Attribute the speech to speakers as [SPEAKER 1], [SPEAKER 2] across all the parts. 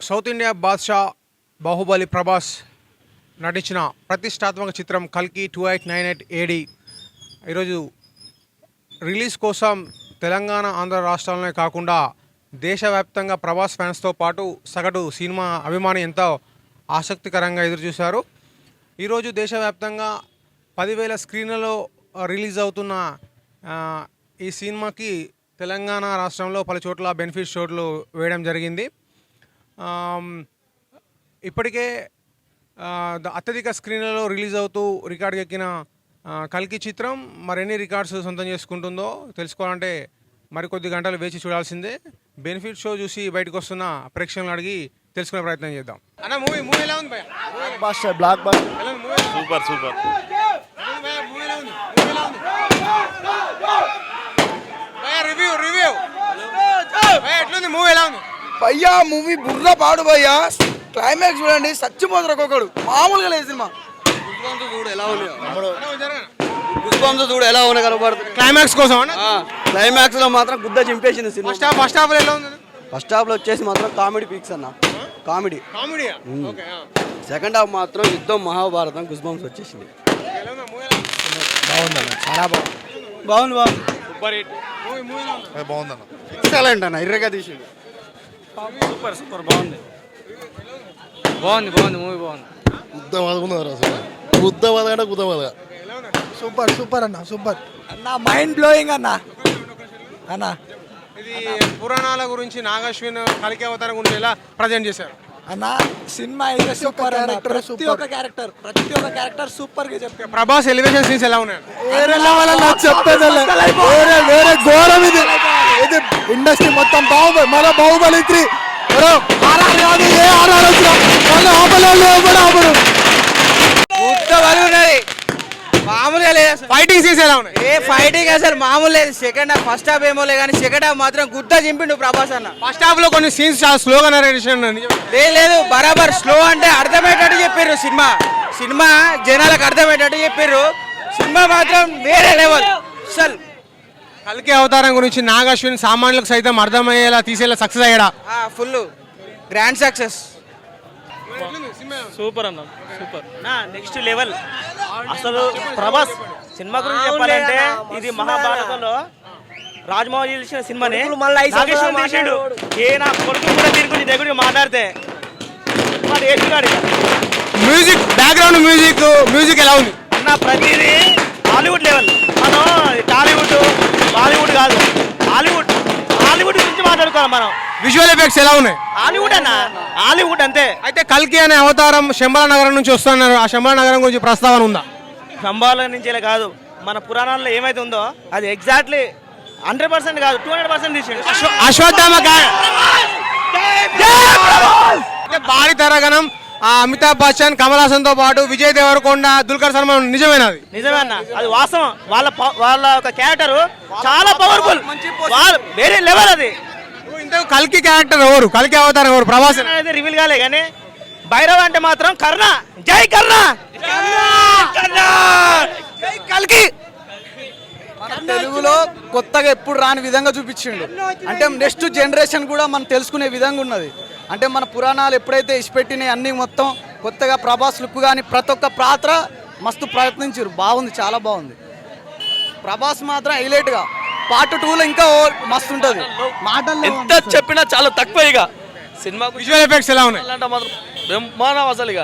[SPEAKER 1] South India Badshah Baahubali Prabhas నటించిన ప్రతిష్టాత్మక చిత్రం కల్కి 2898 ఏడి ఈరోజు రిలీజ్ కోసం తెలంగాణ ఆంధ్ర రాష్ట్రాలనే కాకుండా దేశవ్యాప్తంగా ప్రభాస్ ఫ్యాన్స్తో పాటు సగటు సినిమా అభిమాని ఎంతో ఆసక్తికరంగా ఎదురుచూశారు. ఈరోజు దేశవ్యాప్తంగా 10,000 స్క్రీన్లలో రిలీజ్ అవుతున్న ఈ సినిమాకి తెలంగాణ రాష్ట్రంలో పలు చోట్ల బెనిఫిట్ షోలు వేయడం జరిగింది. ఇప్పటికే అత్యధిక స్క్రీన్లలో రిలీజ్ అవుతూ రికార్డుకి ఎక్కిన కల్కి చిత్రం మరిన్ని రికార్డ్స్ సొంతం చేసుకుంటుందో తెలుసుకోవాలంటే మరికొద్ది గంటలు వేచి చూడాల్సిందే. బెనిఫిట్ షో చూసి బయటకు వస్తున్న ప్రేక్షకులను అడిగి తెలుసుకునే ప్రయత్నం చేద్దాం. అన్న మూవీ ఎలా ఉంది?
[SPEAKER 2] బ్లాక్ బస్టర్ సూపర్
[SPEAKER 1] ఎట్లుంది మూవీ ఎలా ఉంది
[SPEAKER 2] భయ్యా? మూవీ బుర్ర పాడు భయ్యా. క్లైమాక్స్ చూడండి, సచ్చిపోతారు ఒక్కొక్కడు. మామూలుగా లేదు సినిమా.
[SPEAKER 3] చూడు ఎలా ఉన్నాయి కనబడుతుంది.
[SPEAKER 1] క్లైమాక్స్ కోసం
[SPEAKER 3] క్లైమాక్స్ లో మాత్రం గుద్ద చింపేసింది సినిమా.
[SPEAKER 1] ఫస్ట్ హాఫ్ ఎలా ఉంది?
[SPEAKER 3] ఫస్ట్ హాఫ్ లో వచ్చేసి మాత్రం కామెడీ పీక్స్ అన్న, కామెడీ. సెకండ్ హాఫ్ మాత్రం యుద్ధం మహాభారతం గుస్బంస్ వచ్చేసింది.
[SPEAKER 2] బాగుందన్న, చాలా బాగుంది. బాగుందన్న, ఎక్సలెంట్ అన్న, ఇర్రగా తీసిండు.
[SPEAKER 4] సూపర్ బాగుంది మూవీ బాగుంది.
[SPEAKER 2] సూపర్ అన్న, సూపర్ అన్న, మైండ్ బ్లోయింగ్ అన్న.
[SPEAKER 1] ఇది పురాణాల గురించి నాగశ్విన్ కల్కి అవతారం గురించి ఎలా ప్రజెంట్ చేశారు
[SPEAKER 2] అన్న? సినిమా అయితే సూపర్ అన్న, ప్రతి ఒక్క క్యారెక్టర్ సూపర్ గా చెప్పారు.
[SPEAKER 1] ప్రభాస్ ఎలివేషన్ సీన్స్ ఎలా ఉన్నాయి?
[SPEAKER 2] వేరే ఘోరం ఇది. ఇండస్ట్రీ మొత్తం బాహుబలి 3
[SPEAKER 4] మామూలుగా లేదు.
[SPEAKER 1] ఫైటింగ్ సీన్స్ ఎలా ఉన్నాయి?
[SPEAKER 4] ఫైటింగ్ అసలు మామూలు లేదు. సెకండ్ హాఫ్, ఫస్ట్ హాఫ్ ఏమో లేదు కానీ సెకండ్ హాఫ్ మాత్రం గుద్ద చింపిండు ప్రభాస్ అన్న.
[SPEAKER 1] ఫస్ట్ హాఫ్ లో కొన్ని సీన్స్ చాలా స్లోగా నరేషన్.
[SPEAKER 4] లేదు బరాబర్ స్లో అంటే అర్థమయ్యేటట్టు చెప్పారు. సినిమా జనాలకు అర్థమయ్యేటట్టు చెప్పారు. సినిమా మాత్రం వేరే లెవెల్. అసలు
[SPEAKER 1] కల్కి అవతారం గురించి నాగశ్విన్ సామాన్యులకు సైతం అర్థమయ్యేలా తీసేలా success అయ్యాడా?
[SPEAKER 4] Full grand success.
[SPEAKER 5] Super అన్న, సూపర్ నెక్స్ట్ లెవెల్. అసలు ప్రభాస్ సినిమా గురించి చెప్పాలంటే ఇది మహాభారతంలో రాజమౌళి చేసిన సినిమాని నాగేశ్వరం తీసిండు. నా కొడుకు కూడా దీని గురించి దగ్గర మాట్లాడితే
[SPEAKER 1] మ్యూజిక్ బ్యాక్గ్రౌండ్ మ్యూజిక్ ఎలా ఉంది
[SPEAKER 5] అన్న? ప్రతిదీ హాలీవుడ్ లెవెల్. మనం టాలీవుడ్ బాలీవుడ్ కాదు, హాలీవుడ్ గురించి మాట్లాడుకోవాలి మనం.
[SPEAKER 1] విజువల్ ఎఫెక్ట్స్ ఎలా ఉన్నాయి?
[SPEAKER 5] హాలీవుడ్ అంతే.
[SPEAKER 1] అయితే కల్కి అనే అవతారం శంబల నగరం నుంచి వస్తున్నారు. ఆ శంబల నగరం గురించి ప్రస్తావన ఉందా?
[SPEAKER 5] సంభాల నుంచి కాదు, మన పురాణాల్లో ఏమైతే ఉందో అది ఎగ్జాక్ట్లీ 100% కాదు, 200% తీసిండు.
[SPEAKER 1] అశ్వత్థామ భారీ తరగనం అమితాబ్ బచ్చన్, కమల్ హాసన్ తో పాటు విజయ్ దేవరకొండ, దుల్కర్ సల్మాన్. నిజమేనా?
[SPEAKER 5] నిజమేనా? అది వాస్తవం. వాళ్ళ ఒక క్యారెక్టర్ చాలా పవర్ఫుల్, వేరే లెవెల్. అది
[SPEAKER 1] కల్కి క్యారెక్టర్ ఎవరు? కల్కి అవతారం ఎవరు? ప్రభాస్
[SPEAKER 5] అనేది రివీల్ కాలే కానీ భైరవ్ అంటే మాత్రం కర్ణ. జై కర్ణ,
[SPEAKER 2] జై కల్కి. తెలుగులో కొత్తగా ఎప్పుడు రాని విధంగా చూపించిండు. అంటే నెక్స్ట్ జనరేషన్ కూడా మనం తెలుసుకునే విధంగా ఉన్నది. అంటే మన పురాణాలు ఎప్పుడైతే ఇష్టపెట్టినాయి అన్ని మొత్తం కొత్తగా ప్రభాస్ లుక్ కానీ ప్రతి ఒక్క పాత్ర మస్తు ప్రయత్నించారు. బాగుంది, చాలా బాగుంది. ప్రభాస్ మాత్రం హైలైట్గా పార్ట్ 2లో ఇంకా మస్తు ఉంటుంది. మాటల్లో
[SPEAKER 6] ఎంత చెప్పినా చాలా తక్కువ. ఇక సినిమా
[SPEAKER 1] విజువల్ ఎఫెక్ట్స్ ఎలా ఉన్నాయి?
[SPEAKER 6] మాత్రం బ్రహ్మాండం. అసలు ఇక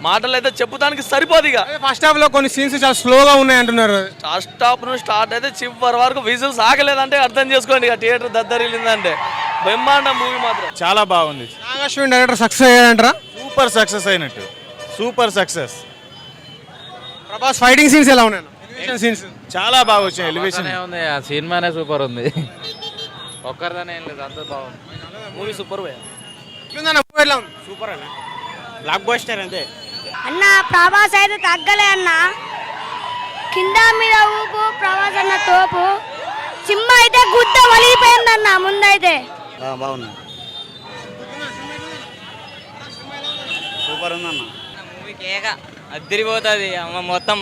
[SPEAKER 6] మాటలు అయితే చెప్పుదానికి సరిపోదు. ఇక
[SPEAKER 1] ఫస్ట్ హాఫ్ లో కొన్ని సీన్స్ చాలా స్లోగా ఉన్నాయి అంటున్నారు.
[SPEAKER 6] ఫస్ట్ హాఫ్ నుంచి స్టార్ట్ అయితే చివరి వరకు విజువల్స్ ఆగలేదంటే అర్థం చేసుకోండి. ఇక థియేటర్ దద్దరిల్లిందంటే బ్రహ్మాండం మూవీ మాత్రం
[SPEAKER 7] చాలా బాగుంది.
[SPEAKER 1] Nag Ashwin director success అయ్యాడంటారా?
[SPEAKER 7] Super success అయినట్టు, super success.
[SPEAKER 1] Prabhas fighting scenes ఎలా ఉన్నాయి? సీన్స్
[SPEAKER 7] చాలా బాగా వచ్చాయి. ఎలివేషన్
[SPEAKER 8] ఉంది, ఆ సినిమానే సూపర్ ఉంది. ఒక్కరిదనే ఏం లేదు, అంత బాగుంది.
[SPEAKER 5] Movie super.
[SPEAKER 1] సూపర్ అన్న,
[SPEAKER 5] బ్లాక్ బస్టర్ అంతే
[SPEAKER 9] అన్న. ప్రభాస్ అయితే తగ్గలే అన్న, కింద మీద ఊపు. ప్రభాస్ అన్న తోపు. సినిమా అయితే గుద్ద వలిగిపోయిందన్న ముందైతే.
[SPEAKER 3] బాగుంది, సూపర్ ఉందన్న.
[SPEAKER 8] మూవీ కేక అద్దరిపోతుంది. మొత్తం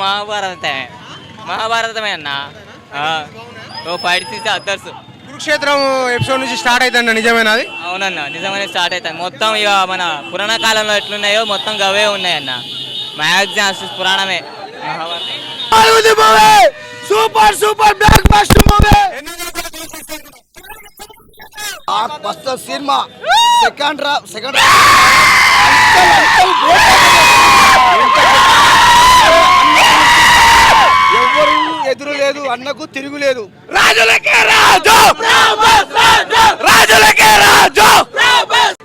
[SPEAKER 8] మహాభారతమే అన్న. ఫైట్ తీస్తే అద్దర్స్.
[SPEAKER 1] కురుక్షేత్రం ఎపిసోడ్ నుంచి స్టార్ట్ అవుతుంది నిజమేనా అది?
[SPEAKER 4] అవునన్న నిజంగానే స్టార్ట్ అవుతాయి మొత్తం. ఇక మన పురాణ కాలంలో ఎట్లున్నాయో మొత్తం గవే ఉన్నాయన్న. మ్యాక్సిమం పురాణమే
[SPEAKER 2] super super blockbuster movie. Buster సినిమా సెకండ్ ఎవరు ఎదురు లేదు, అన్నకు తిరుగులేదు.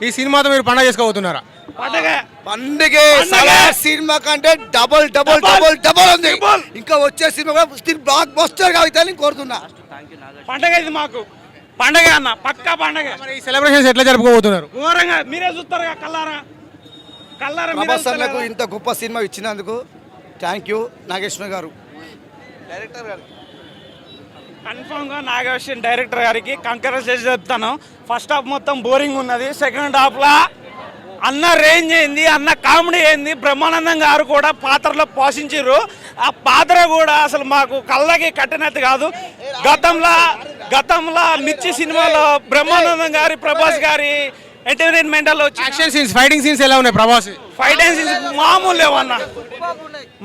[SPEAKER 1] ఈ సినిమాతో మీరు పండుగ చేసుకోబోతున్నారా?
[SPEAKER 2] పండుగ సినిమా కంటే డబల్ డబల్ డబల్ డబల్ ఉంది. ఇంకా వచ్చే సినిమా కూడా బ్లాక్ బస్టర్ కావాలని కోరుతున్నా.
[SPEAKER 5] పండగ ఇది మాకు పండగ అన్న, పక్కా పండగ.
[SPEAKER 1] మరి ఈ సెలబ్రేషన్స్ ఎట్లా జరుపుకోబోతున్నారు?
[SPEAKER 5] ఘోరంగా మీరే చూస్తారు కల్లారా కల్లారా.
[SPEAKER 2] ప్రభాస్ అన్నకు ఇంత గొప్ప సినిమా ఇచ్చినందుకు థ్యాంక్ యూ నాగేశ్వర గారు, డైరెక్టర్ గారు.
[SPEAKER 5] కన్ఫామ్ గా నాగేశ్వర డైరెక్టర్ గారికి కంకరెన్స్ చేసి చెప్తాను. ఫస్ట్ హాఫ్ మొత్తం బోరింగ్ ఉన్నది. సెకండ్ హాఫ్ లా అన్న రేంజ్ అయింది, అన్న కామెడీ అయింది. బ్రహ్మానందం గారు కూడా పాత్రలో పోషించారు. ఆ పాత్ర కూడా అసలు మాకు కళ్ళకి కట్టినట్టు కాదు. గతంలో మిర్చి సినిమాలో బ్రహ్మానందం గారి ప్రభాస్ గారి ఎంటర్టైన్మెంట్ లో
[SPEAKER 1] యాక్షన్ సీన్స్, ఫైటింగ్ సీన్స్ ఎలా ఉన్నాయి ప్రభాస్?
[SPEAKER 5] ఫైటింగ్ సీన్స్ మామూలు లేవన్న,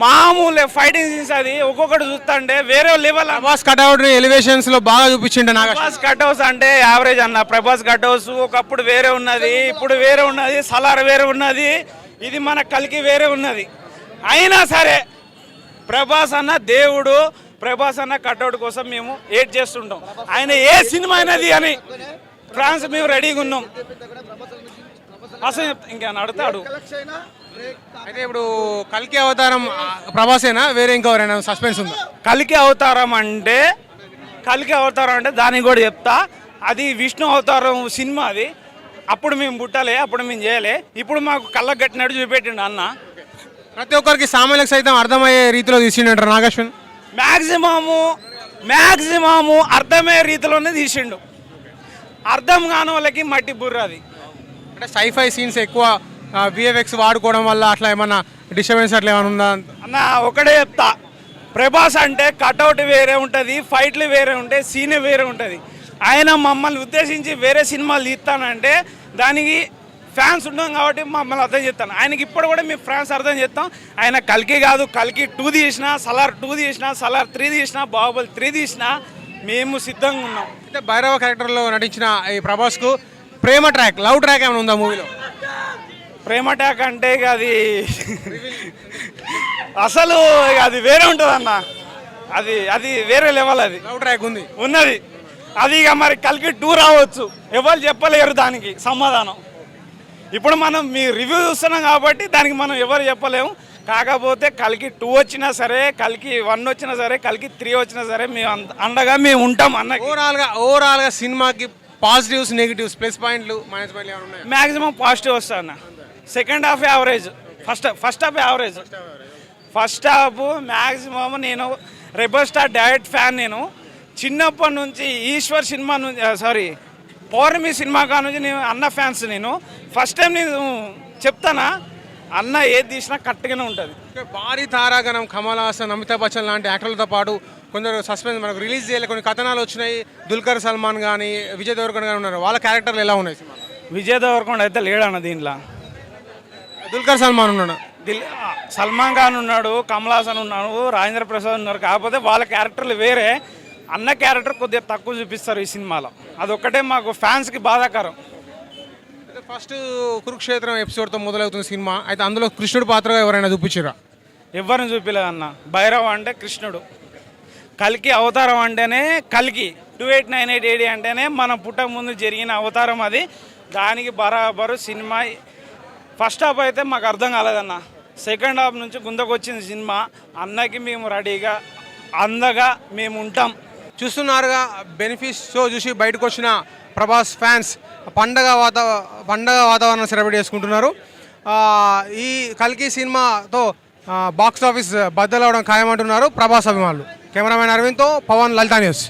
[SPEAKER 5] మామూలే ఫైటింగ్ సీన్స్. అది ఒక్కొక్కటి చూస్తుంటే వేరే లెవెల్.
[SPEAKER 1] ప్రభాస్ కట్అవుట్ ఎలివేషన్స్ లో బాగా చూపించిండు నాగేశ్వర.
[SPEAKER 5] ప్రభాస్ కట్అవుట్స్ అంటే యావరేజ్ అన్న. ప్రభాస్ కట్అవుట్స్ ఒకప్పుడు వేరే ఉన్నది, ఇప్పుడు వేరే ఉన్నది. సలార్ వేరే ఉన్నది, ఇది మన కల్కి వేరే ఉన్నది. అయినా సరే ప్రభాస్ అన్న దేవుడు. ప్రభాస్ అన్న కట్అవుట్ కోసం మేము ఏడ్ చేస్తుంటాం. ఆయన ఏ సినిమా అయినది అని ఫ్రాన్స్ మేము రెడీగా ఉన్నాం. అసలు ఇంకా అడుగుతాడు.
[SPEAKER 1] అయితే ఇప్పుడు కల్కి అవతారం ప్రభాసేనా వేరే ఇంకెవరైనా సస్పెన్స్ ఉందా?
[SPEAKER 5] కల్కి అవతారం అంటే దానికి కూడా చెప్తా. అది విష్ణు అవతారం సినిమా. అది అప్పుడు మేము పుట్టలే, అప్పుడు మేము చేయలే. ఇప్పుడు మాకు కళ్ళకు కట్టినట్టు చూపెట్టిండు అన్న.
[SPEAKER 1] ప్రతి ఒక్కరికి సామాన్యులకు సైతం అర్థమయ్యే రీతిలో తీసిండు నాగేశ్వర్.
[SPEAKER 5] మ్యాక్సిమము అర్థమయ్యే రీతిలోనే తీసిండు. అర్థం కాని వాళ్ళకి మట్టి బుర్ర. అది
[SPEAKER 1] అంటే సైఫై సీన్స్ ఎక్కువ విఎఫ్ఎక్స్ వాడుకోవడం వల్ల అట్లా ఏమన్నా డిస్టర్బెన్స్ అట్లా ఏమైనా ఉందా
[SPEAKER 5] అన్న? ఒకటే చెప్తా, ప్రభాస్ అంటే కట్అవుట్ వేరే ఉంటుంది, ఫైట్లు వేరే ఉంటాయి, సీన్ వేరే ఉంటుంది. ఆయన మమ్మల్ని ఉద్దేశించి వేరే సినిమాలు తీస్తానంటే దానికి ఫ్యాన్స్ ఉన్నాం కాబట్టి మమ్మల్ని అర్థం చేస్తాను. ఆయనకి ఇప్పుడు కూడా మేము ఫ్యాన్స్ అర్థం చేస్తాం. ఆయన కల్కి కాదు, కల్కి 2 తీసినా, సలార్ 2 తీసినా, సలార్ 3 తీసినా, బాహుబలి 3 తీసినా మేము సిద్ధంగా ఉన్నాం.
[SPEAKER 1] అయితే భైరవ క్యారెక్టర్లో నటించిన ఈ ప్రభాస్కు ప్రేమ ట్రాక్, లవ్ ట్రాక్ ఏమైనా ఉందా మూవీలో?
[SPEAKER 5] ప్రేమ ట్యాక్ అంటే ఇక అది అసలు ఇక అది వేరే ఉంటుంది అన్న. అది వేరే లెవెల్. అది
[SPEAKER 1] లవ్ ట్రాక్
[SPEAKER 5] ఉన్నది. అది ఇక మరి కల్కి 2 రావచ్చు. ఎవరు చెప్పలేరు దానికి సమాధానం. ఇప్పుడు మనం మీ రివ్యూ చూస్తున్నాం కాబట్టి దానికి మనం ఎవరు చెప్పలేము. కాకపోతే కల్కి 2 వచ్చినా సరే, కల్కి 1 వచ్చినా సరే, కల్కి 3 వచ్చినా సరే మేము అండగా మేము ఉంటాం అన్న.
[SPEAKER 1] ఓవరాల్గా సినిమాకి పాజిటివ్స్, నెగిటివ్స్, ప్లస్ పాయింట్లు, మైనస్ పాయింట్లు ఏమైనా ఉన్నాయి?
[SPEAKER 5] మ్యాక్సిమం పాజిటివ్ వస్తుంది అన్న. Second half average, first half average. First half maximum నేను రెబల్ స్టార్ డైరెక్ట్ ఫ్యాన్. నేను చిన్నప్పటి నుంచి ఈశ్వర్ సినిమా నుంచి పౌర్ణమి సినిమా కా నుంచి నేను అన్న ఫ్యాన్స్. నేను ఫస్ట్ టైం నేను చెప్తానా, అన్న ఏది తీసినా కరెక్ట్గానే ఉంటుంది.
[SPEAKER 1] భారీ తారాగణం కమల్ హాసన్, అమితాబ్ బచ్చన్ లాంటి యాక్టర్లతో పాటు కొందరు సస్పెన్స్ మనకు రిలీజ్ చేయలేదు, కొన్ని కథనాలు వచ్చినాయి. దుల్కర్ సల్మాన్ కానీ విజయ్ దేవరకొండ కానీ ఉన్నారు. వాళ్ళ క్యారెక్టర్లు ఎలా ఉన్నాయి?
[SPEAKER 5] విజయ్ దేవరకొండ అయితే లేడన్న దీంట్లో.
[SPEAKER 1] దుల్కర్ సల్మాన్ ఉన్నాడు,
[SPEAKER 5] సల్మాన్ ఖాన్ ఉన్నాడు, కమల్ హాసన్ ఉన్నాడు, రాజేంద్ర ప్రసాద్ ఉన్నారు. కాకపోతే వాళ్ళ క్యారెక్టర్లు వేరే. అన్న క్యారెక్టర్ కొద్దిగా తక్కువ చూపిస్తారు ఈ సినిమాలో. అదొక్కటే మాకు ఫ్యాన్స్కి బాధాకరం.
[SPEAKER 1] ఫస్ట్ కురుక్షేత్రం ఎపిసోడ్తో మొదలవుతుంది సినిమా. అయితే అందులో కృష్ణుడు పాత్రగా ఎవరైనా చూపించారా?
[SPEAKER 5] ఎవరిని చూపించలేదన్న. భైరవ అంటే కృష్ణుడు, కల్కి అవతారం అంటేనే కల్కి 2898 AD అంటేనే మనం పుట్టక ముందు జరిగిన అవతారం అది. దానికి బరాబరు సినిమా. ఫస్ట్ హాఫ్ అయితే మాకు అర్థం కాలేదన్న. సెకండ్ హాఫ్ నుంచి గుందకొచ్చింది సినిమా. అన్నకి మేము రెడీగా అందగా మేము ఉంటాం.
[SPEAKER 1] చూస్తున్నారుగా బెనిఫిట్స్ షో చూసి బయటకు వచ్చిన ప్రభాస్ ఫ్యాన్స్ పండగ వాతావరణం సెలబ్రేట్ చేసుకుంటున్నారు. ఈ కల్కి సినిమాతో బాక్స్ ఆఫీస్ బద్దలవడం ఖాయమంటున్నారు ప్రభాస్ అభిమానులు. కెమెరామెన్ అరవింద్తో పవన్, లలితా న్యూస్.